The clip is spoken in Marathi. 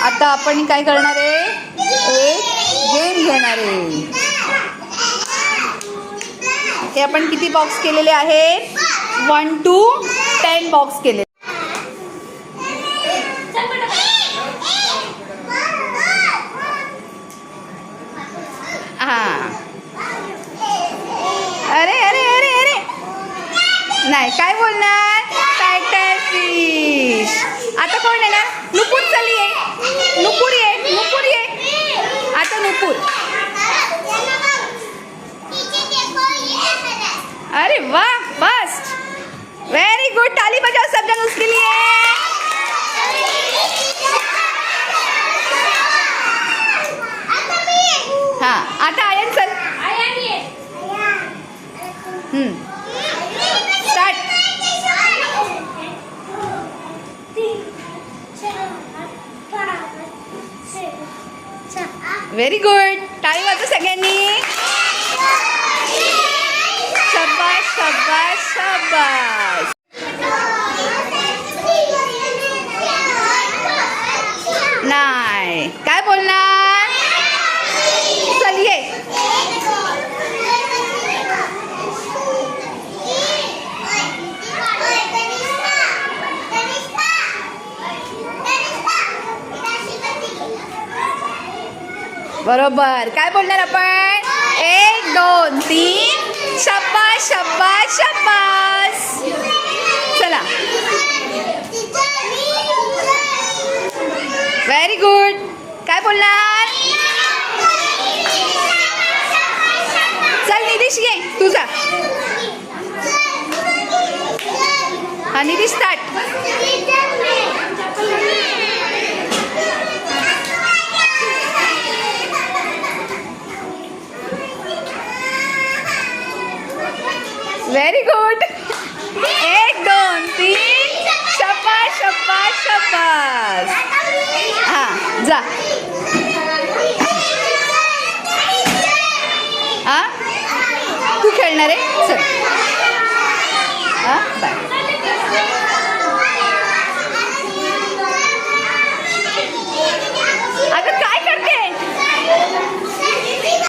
आता आपण काय करणार आहे, एक गेम घेणार आहे. हे आपण किती बॉक्स केलेले आहेत, 1 to 10 बॉक्स केले. हां, अरे अरे अरे अरे नाही, काय बोलणार, टायटर फिश. आता कोण आहे ना, नुपूर चली आहे, नुपूर ये, नुपूर ये. आता नुपूर. अरे वाह, बस, वेरी गुड. ताली बजाओ सब जन उसके लिए. हाँ, आता आयन चल. स्टार्ट. Very good. टाळी वाजवा सगळ्यांनी. शाबास शाबास शाबास. नाही, काय बोलणार, चल ये. बरोबर. काय बोलणार आपण, 1 2 3. शाबास शाबास शाबास. चला, व्हेरी गुड. काय बोलणार, चल निदिश ये, तुझा. हा निदिश, स्टार्ट. Very good. 1 2 3. शाबास शाबास शाबास. हां, जा. हां, तू खेळणार आहे, चल. हां, बाय.